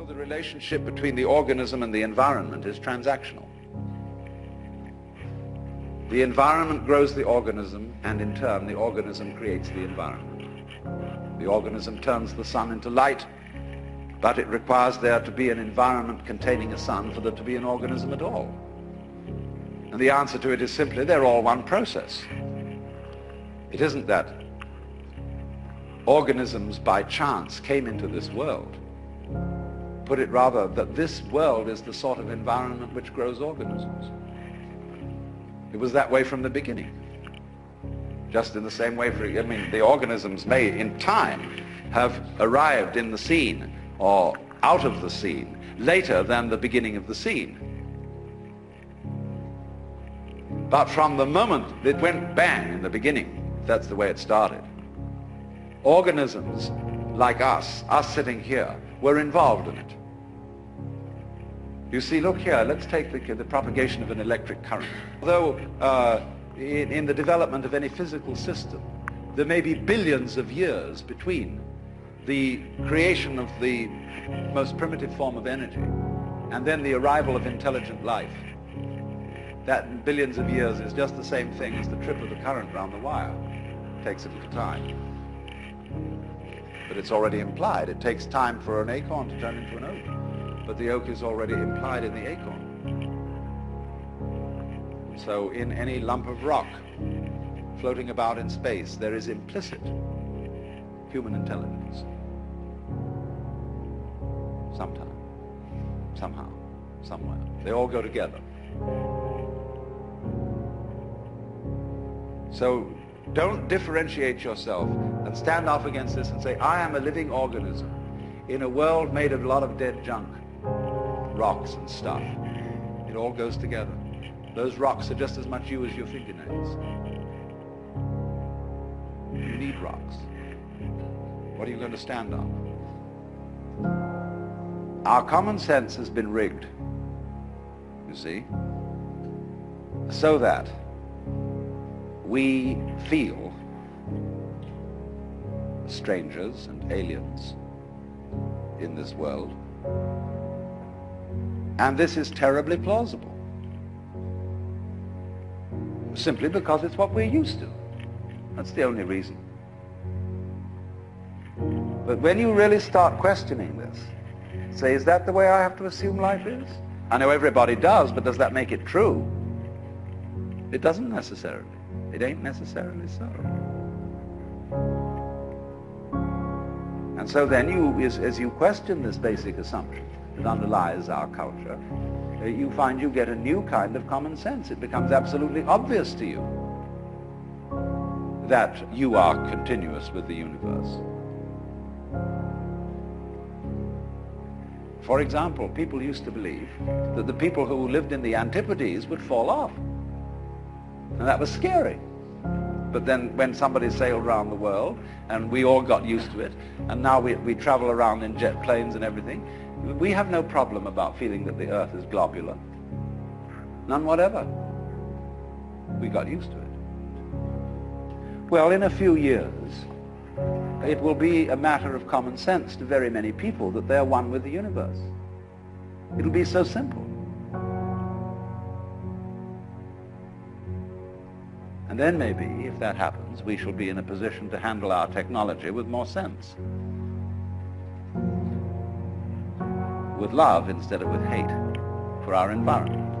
the relationship between the organism and the environment is transactional. The environment grows the organism, and in turn the organism creates the environment. The organism turns the sun into light, but it requires there to be an environment containing a sun for there to be an organism at all. And the answer to it is simply they're all one process. It isn't that organisms by chance came into this world. Put it rather that this world is the sort of environment which grows organisms. It was that way from the beginning. Just in the same way, the organisms may in time have arrived in the scene or out of the scene later than the beginning of the scene. But from the moment it went bang in the beginning, that's the way it started. Organisms like us sitting here, were involved in it. You see, look here, let's take the propagation of an electric current. Although in the development of any physical system, there may be billions of years between the creation of the most primitive form of energy and then the arrival of intelligent life. That billions of years is just the same thing as the trip of the current round the wire. It takes a little time. But it's already implied. It takes time for an acorn to turn into an oak. But the oak is already implied in the acorn. So in any lump of rock floating about in space, there is implicit human intelligence. Sometime, somehow, somewhere. They all go together. So don't differentiate yourself and stand off against this and say, I am a living organism in a world made of a lot of dead junk, rocks and stuff. It all goes together. Those rocks are just as much you as your fingernails. You need rocks. What are you going to stand on? Our common sense has been rigged, you see, so that we feel strangers and aliens in this world. And this is terribly plausible, simply because it's what we're used to. That's the only reason. But when you really start questioning this, say, is that the way I have to assume life is? I know everybody does, but does that make it true? It doesn't necessarily. It ain't necessarily so. And so then as you question this basic assumption that underlies our culture, you find you get a new kind of common sense. It becomes absolutely obvious to you that you are continuous with the universe. For example, people used to believe that the people who lived in the Antipodes would fall off. And that was scary. But then when somebody sailed around the world, and we all got used to it, and now we travel around in jet planes and everything, we have no problem about feeling that the earth is globular. None whatever. We got used to it. Well, in a few years, it will be a matter of common sense to very many people that they're one with the universe. It'll be so simple. And then maybe, if that happens, we shall be in a position to handle our technology with more sense. With love instead of with hate for our environment.